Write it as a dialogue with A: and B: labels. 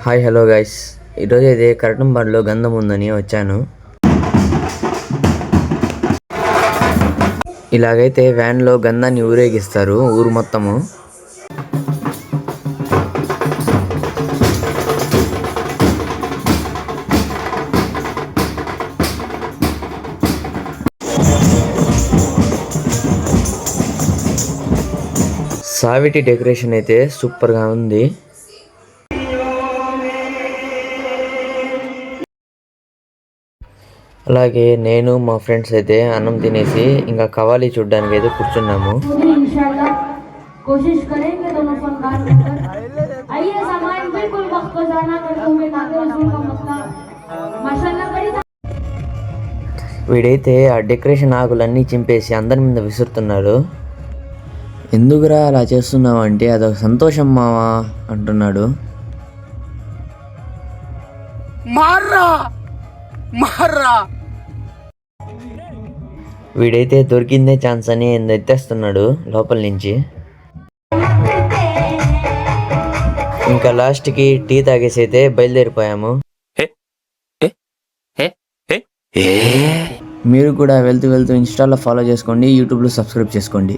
A: Hi hello guys, ఈరోజు అయితే కరటంబాడులో గంధం ఉందని వచ్చాను. ఇలాగైతే వ్యాన్లో గంధాన్ని ఊరేగిస్తారు ఊరు మొత్తము. సావిటి డెకరేషన్ అయితే సూపర్గా ఉంది. అలాగే నేను మా ఫ్రెండ్స్ అయితే అన్నం తినేసి ఇంకా కవాలి చూడ్డానికి అయితే కూర్చున్నాము. వీడైతే ఆ డెకరేషన్ ఆకులన్నీ చింపేసి అందరి మీద విసురుతున్నాడు. ఎందుకురా అలా చేస్తున్నావు అంటే అదొక సంతోషం మావా అంటున్నాడు. వీడైతే దొరికిందే ఛాన్స్ అని ఎత్తేస్తున్నాడు లోపల నుంచి. ఇంకా లాస్ట్కి టీ తాగేసి అయితే బయలుదేరిపోయాము. మీరు కూడా వెళ్తూ ఇన్స్టాలో ఫాలో చేసుకోండి, యూట్యూబ్లో సబ్స్క్రైబ్ చేసుకోండి.